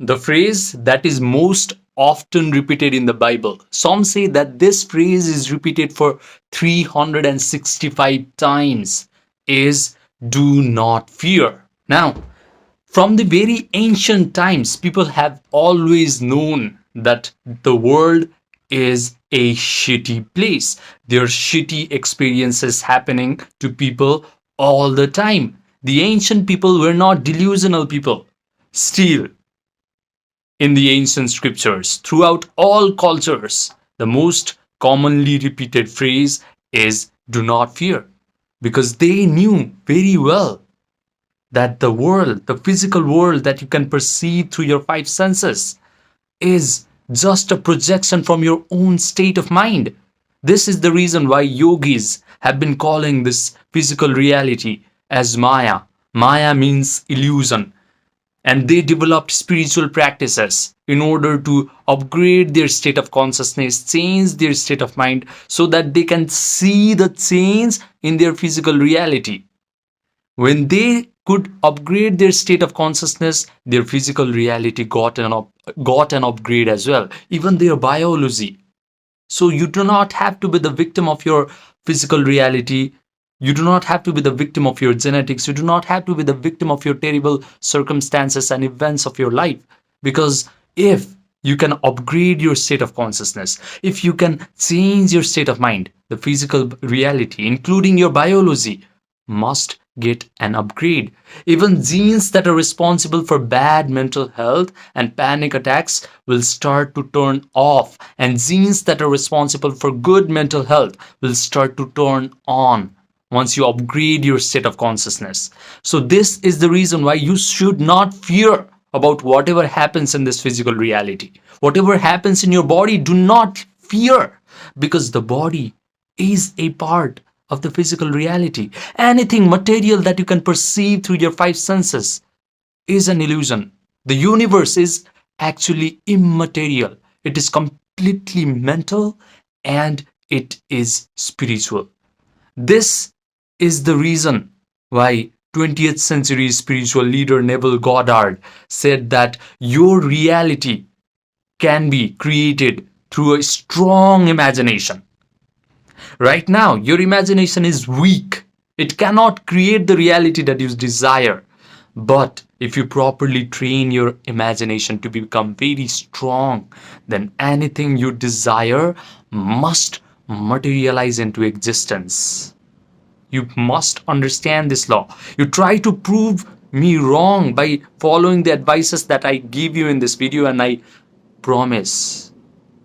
The phrase that is most often repeated in the Bible. Some say that this phrase is repeated for 365 times is do not fear. Now, from the very ancient times, people have always known that the world is a shitty place. There are shitty experiences happening to people all the time. The ancient people were not delusional people. Still, in the ancient scriptures, throughout all cultures, the most commonly repeated phrase is do not fear, because they knew very well that the world, the physical world that you can perceive through your five senses, is just a projection from your own state of mind. This is the reason why yogis have been calling this physical reality as Maya. Maya means illusion. And they developed spiritual practices in order to upgrade their state of consciousness, change their state of mind, so that they can see the change in their physical reality. When they could upgrade their state of consciousness, their physical reality got an upgrade as well, even their biology. So you do not have to be the victim of your physical reality. You do not have to be the victim of your genetics. You do not have to be the victim of your terrible circumstances and events of your life. Because if you can upgrade your state of consciousness, if you can change your state of mind, the physical reality, including your biology, must get an upgrade. Even genes that are responsible for bad mental health and panic attacks will start to turn off, and genes that are responsible for good mental health will start to turn on once you upgrade your state of consciousness. So this is the reason why you should not fear about whatever happens in this physical reality. Whatever happens in your body, do not fear, because the body is a part of the physical reality. Anything material that you can perceive through your five senses is an illusion. The universe is actually immaterial. It is completely mental and it is spiritual. This is the reason why 20th century spiritual leader Neville Goddard said that your reality can be created through a strong imagination. Right now, your imagination is weak. It cannot create the reality that you desire. But if you properly train your imagination to become very strong, then anything you desire must materialize into existence. You must understand this law. You try to prove me wrong by following the advices that I give you in this video, and I promise,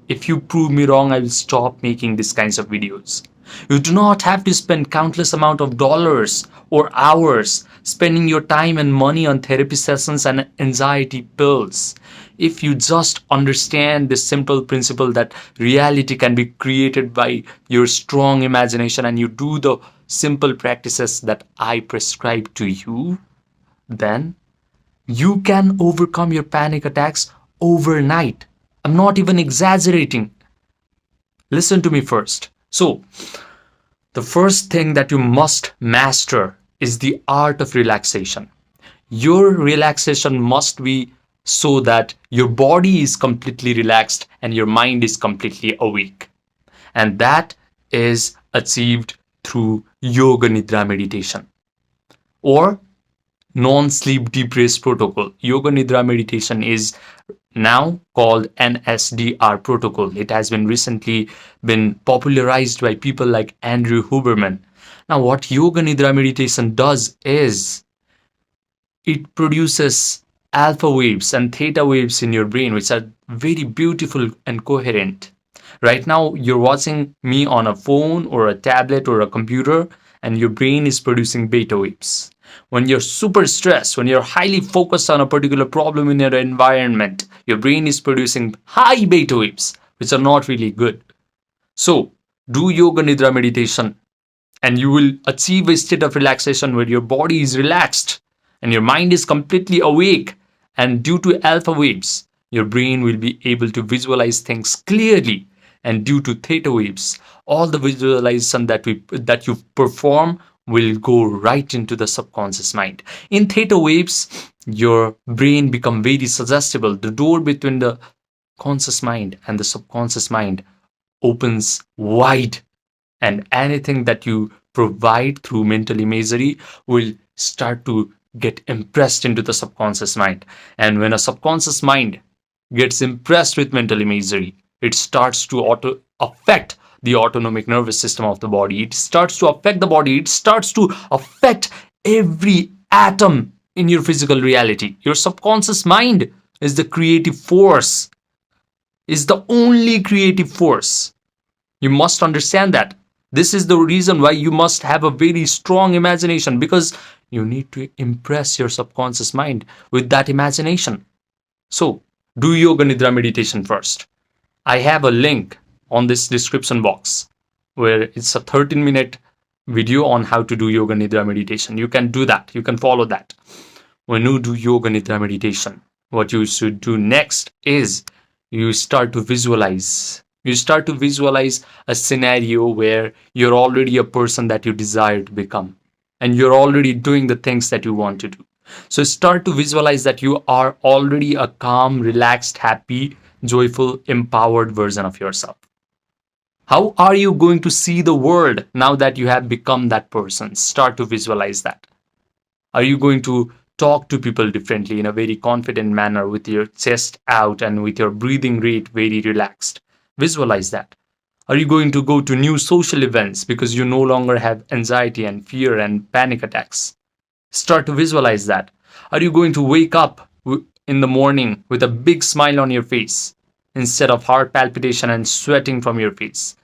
if you prove me wrong, I will stop making these kinds of videos. You do not have to spend countless amount of dollars or hours spending your time and money on therapy sessions and anxiety pills. If you just understand this simple principle that reality can be created by your strong imagination, and you do the simple practices that I prescribe to you, then you can overcome your panic attacks overnight. I'm not even exaggerating. Listen to me first. So, the first thing that you must master is the art of relaxation. Your relaxation must be so that your body is completely relaxed and your mind is completely awake. And that is achieved through yoga nidra meditation or non-sleep deep rest protocol. Yoga nidra meditation is now called NSDR protocol. It has been recently been popularized by people like Andrew Huberman. Now, what yoga nidra meditation does is it produces alpha waves and theta waves in your brain, which are very beautiful and coherent. Right now, you're watching me on a phone or a tablet or a computer, and your brain is producing beta waves. When you're super stressed, when you're highly focused on a particular problem in your environment, your brain is producing high beta waves, which are not really good. So, do yoga nidra meditation, and you will achieve a state of relaxation where your body is relaxed and your mind is completely awake. And due to alpha waves, your brain will be able to visualize things clearly. And due to theta waves, all the visualization that you perform will go right into the subconscious mind. In theta waves, your brain become very suggestible. The door between the conscious mind and the subconscious mind opens wide, and anything that you provide through mental imagery will start to get impressed into the subconscious mind. And when a subconscious mind gets impressed with mental imagery, it starts to affect the autonomic nervous system of the body. It starts to affect the body. It starts to affect every atom in your physical reality. Your subconscious mind is the creative force, is the only creative force. You must understand that. This is the reason why you must have a very strong imagination, because you need to impress your subconscious mind with that imagination. So, do yoga nidra meditation first. I have a link on this description box where it's a 13-minute video on how to do yoga nidra meditation. You can do that. You can follow that. When you do yoga nidra meditation, what you should do next is you start to visualize. You start to visualize a scenario where you're already a person that you desire to become, and you're already doing the things that you want to do. So start to visualize that you are already a calm, relaxed, happy, joyful, empowered version of yourself. How are you going to see the world now that you have become that person? Start to visualize that. Are you going to talk to people differently in a very confident manner with your chest out and with your breathing rate very relaxed? Visualize that. Are you going to go to new social events because you no longer have anxiety and fear and panic attacks? Start to visualize that. Are you going to wake up in the morning with a big smile on your face instead of heart palpitation and sweating from your face?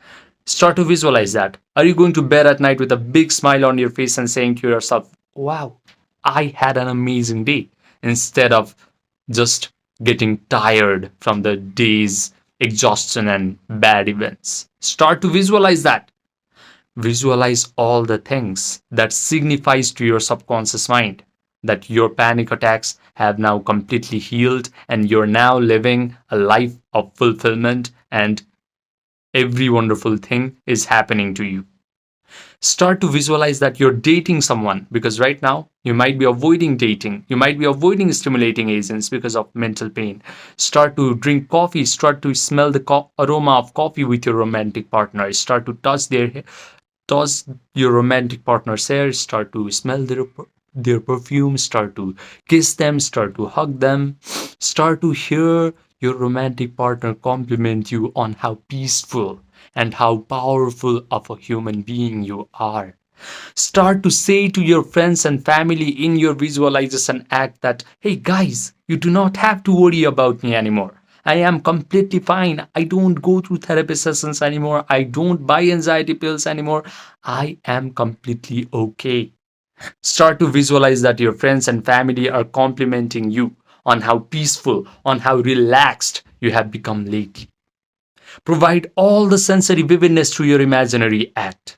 Start to visualize that. Are you going to bed at night with a big smile on your face and saying to yourself, wow, I had an amazing day, instead of just getting tired from the day's exhaustion and bad events? Start to visualize that. Visualize all the things that signifies to your subconscious mind that your panic attacks have now completely healed and you're now living a life of fulfillment and every wonderful thing is happening to you. Start to visualize that you're dating someone, because right now you might be avoiding dating. You might be avoiding stimulating agents because of mental pain. Start to drink coffee. Start to smell the aroma of coffee with your romantic partner. Start to touch your romantic partner's hair. Start to smell their perfume. Start to kiss them. Start to hug them. Start to hear your romantic partner compliment you on how peaceful and how powerful of a human being you are. Start to say to your friends and family in your visualization act that, hey guys, you do not have to worry about me anymore. I am completely fine. I don't go through therapy sessions anymore. I don't buy anxiety pills anymore. I am completely okay. Start to visualize that your friends and family are complimenting you on how peaceful, on how relaxed you have become lately. Provide all the sensory vividness through your imaginary act.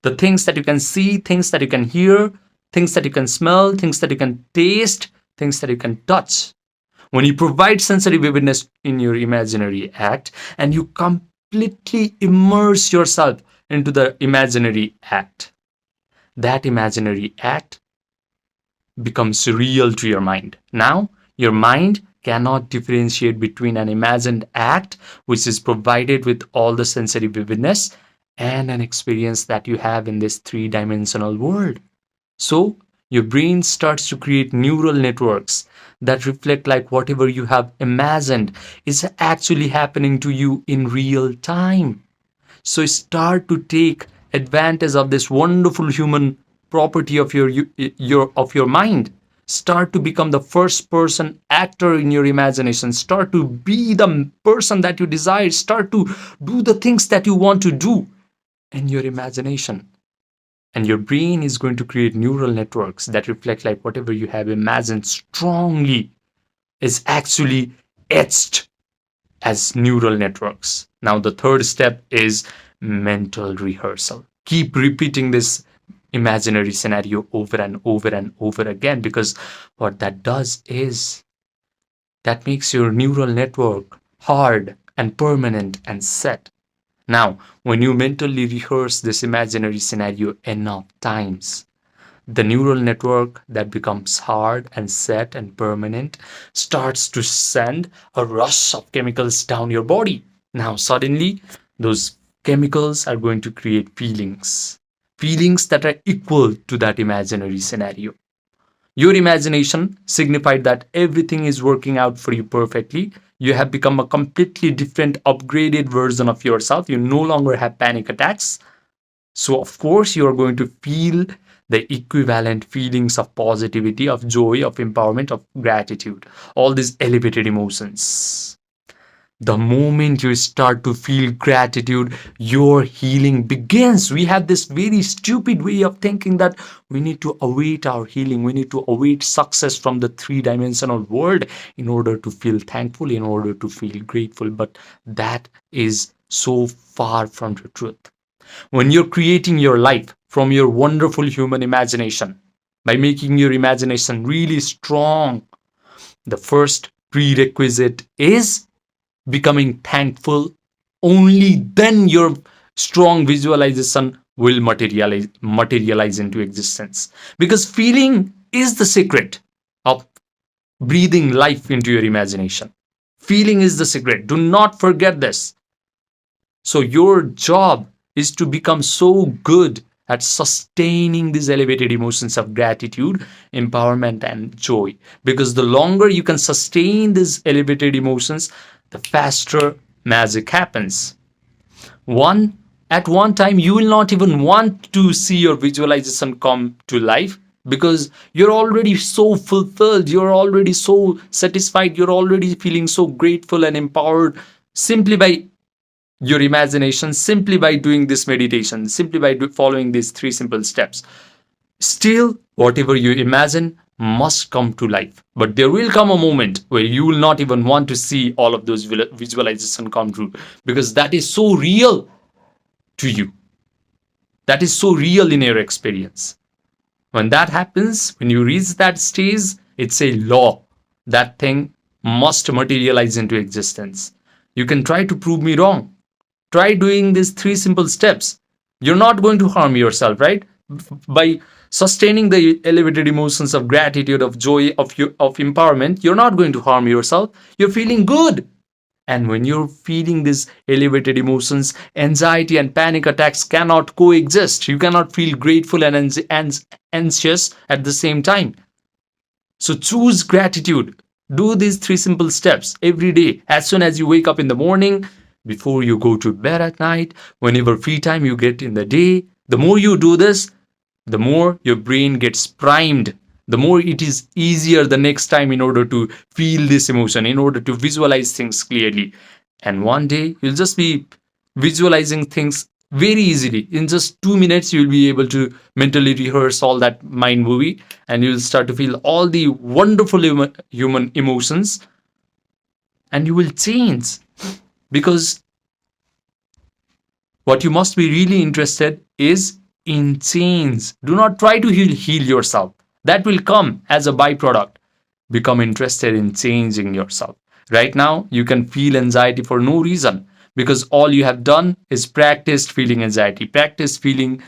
The things that you can see, things that you can hear, things that you can smell, things that you can taste, things that you can touch. When you provide sensory vividness in your imaginary act and you completely immerse yourself into the imaginary act, that imaginary act becomes real to your mind. Now, your mind cannot differentiate between an imagined act, which is provided with all the sensory vividness, and an experience that you have in this three-dimensional world. So, your brain starts to create neural networks that reflect like whatever you have imagined is actually happening to you in real time. So start to take advantage of this wonderful human property of your mind. Start to become the first person actor in your imagination. Start to be the person that you desire. Start to do the things that you want to do in your imagination. And your brain is going to create neural networks that reflect like whatever you have imagined strongly is actually etched as neural networks. Now, the third step is mental rehearsal. Keep repeating this imaginary scenario over and over and over again, because what that does is that makes your neural network hard and permanent and set. Now, when you mentally rehearse this imaginary scenario enough times, the neural network that becomes hard and set and permanent starts to send a rush of chemicals down your body. Now, suddenly, those chemicals are going to create feelings that are equal to that imaginary scenario. Your imagination signified that everything is working out for you perfectly. You have become a completely different, upgraded version of yourself. You no longer have panic attacks. So, of course, you are going to feel the equivalent feelings of positivity, of joy, of empowerment, of gratitude, all these elevated emotions. The moment you start to feel gratitude, your healing begins. We have this very stupid way of thinking that we need to await our healing, we need to await success from the three-dimensional world in order to feel thankful, in order to feel grateful. But that is so far from the truth. When you're creating your life from your wonderful human imagination, by making your imagination really strong, the first prerequisite is becoming thankful. Only then your strong visualization will materialize into existence, because feeling is the secret of breathing life into your imagination. Feeling is the secret. Do not forget this. So your job is to become so good at sustaining these elevated emotions of gratitude, empowerment, and joy. Because the longer you can sustain these elevated emotions, the faster magic happens. One at one time, you will not even want to see your visualization come to life, because you're already so fulfilled, you're already so satisfied, you're already feeling so grateful and empowered simply by your imagination, simply by doing this meditation, simply by following these three simple steps. Still, whatever you imagine must come to life. But there will come a moment where you will not even want to see all of those visualization come true, because that is so real to you. That is so real in your experience. When that happens, when you reach that stage, it's a law. That thing must materialize into existence. You can try to prove me wrong. Try doing these three simple steps. You're not going to harm yourself, right? By sustaining the elevated emotions of gratitude, of joy, of empowerment, you're not going to harm yourself. You're feeling good. And when you're feeling these elevated emotions, anxiety and panic attacks cannot coexist. You cannot feel grateful and anxious at the same time. So choose gratitude. Do these three simple steps every day. As soon as you wake up in the morning, before you go to bed at night, whenever free time you get in the day, the more you do this, the more your brain gets primed, the more it is easier the next time in order to feel this emotion, in order to visualize things clearly. And one day you'll just be visualizing things very easily. In just 2 minutes, you'll be able to mentally rehearse all that mind movie, and you'll start to feel all the wonderful human emotions, and you will change. Because what you must be really interested is in change. Do not try to heal yourself. That will come as a byproduct. Become interested in changing yourself. Right now, you can feel anxiety for no reason, because all you have done is practiced feeling anxiety, practice feeling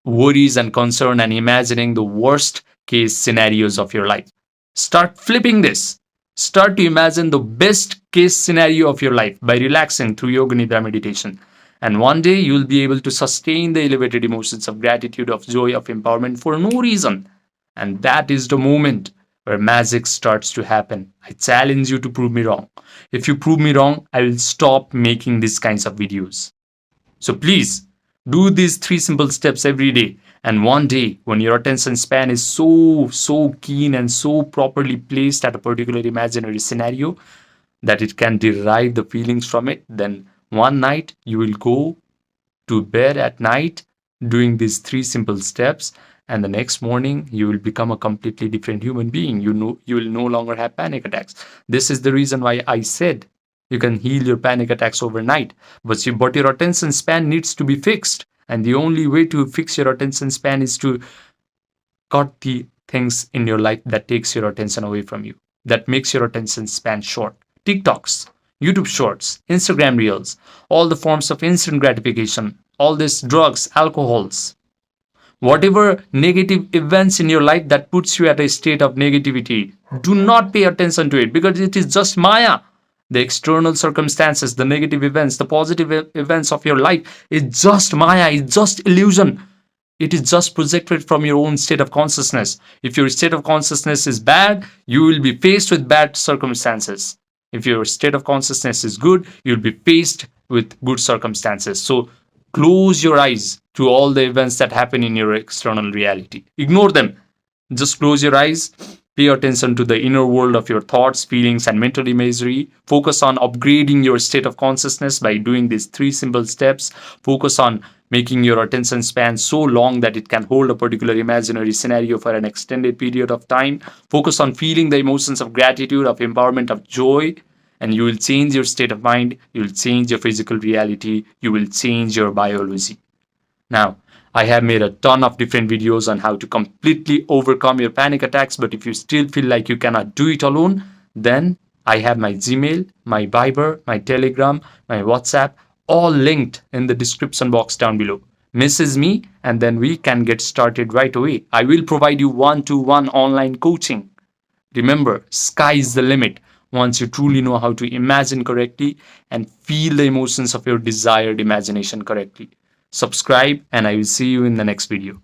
worries and concern, and imagining the worst case scenarios of your life. Start flipping this. Start to imagine the best case scenario of your life by relaxing through yoga nidra meditation. And one day you'll be able to sustain the elevated emotions of gratitude, of joy, of empowerment for no reason. And that is the moment where magic starts to happen. I challenge you to prove me wrong. If you prove me wrong, I will stop making these kinds of videos. So please do these three simple steps every day. And one day, when your attention span is so keen and so properly placed at a particular imaginary scenario that it can derive the feelings from it, then one night you will go to bed at night doing these three simple steps, and the next morning you will become a completely different human being. You will no longer have panic attacks. This is the reason why I said you can heal your panic attacks overnight, but your attention span needs to be fixed, and the only way to fix your attention span is to cut the things in your life that takes your attention away from you, that makes your attention span short. TikToks. YouTube Shorts, Instagram Reels, all the forms of instant gratification, all these drugs, alcohols, whatever negative events in your life that puts you at a state of negativity, do not pay attention to it because it is just Maya. The external circumstances, the negative events, the positive events of your life is just Maya, it's just illusion. It is just projected from your own state of consciousness. If your state of consciousness is bad, you will be faced with bad circumstances. If your state of consciousness is good, you'll be faced with good circumstances. So close your eyes to all the events that happen in your external reality. Ignore them. Just close your eyes. Pay attention to the inner world of your thoughts, feelings, and mental imagery. Focus on upgrading your state of consciousness by doing these 3 simple steps. Focus on making your attention span so long that it can hold a particular imaginary scenario for an extended period of time. Focus on feeling the emotions of gratitude, of empowerment, of joy, and you will change your state of mind. You will change your physical reality. You will change your biology. Now, I have made a ton of different videos on how to completely overcome your panic attacks, but if you still feel like you cannot do it alone, then I have my Gmail, my Viber, my Telegram, my WhatsApp, all linked in the description box down below. Message me and then we can get started right away. I will provide you one-to-one online coaching. Remember, sky is the limit once you truly know how to imagine correctly and feel the emotions of your desired imagination correctly. Subscribe and I will see you in the next video.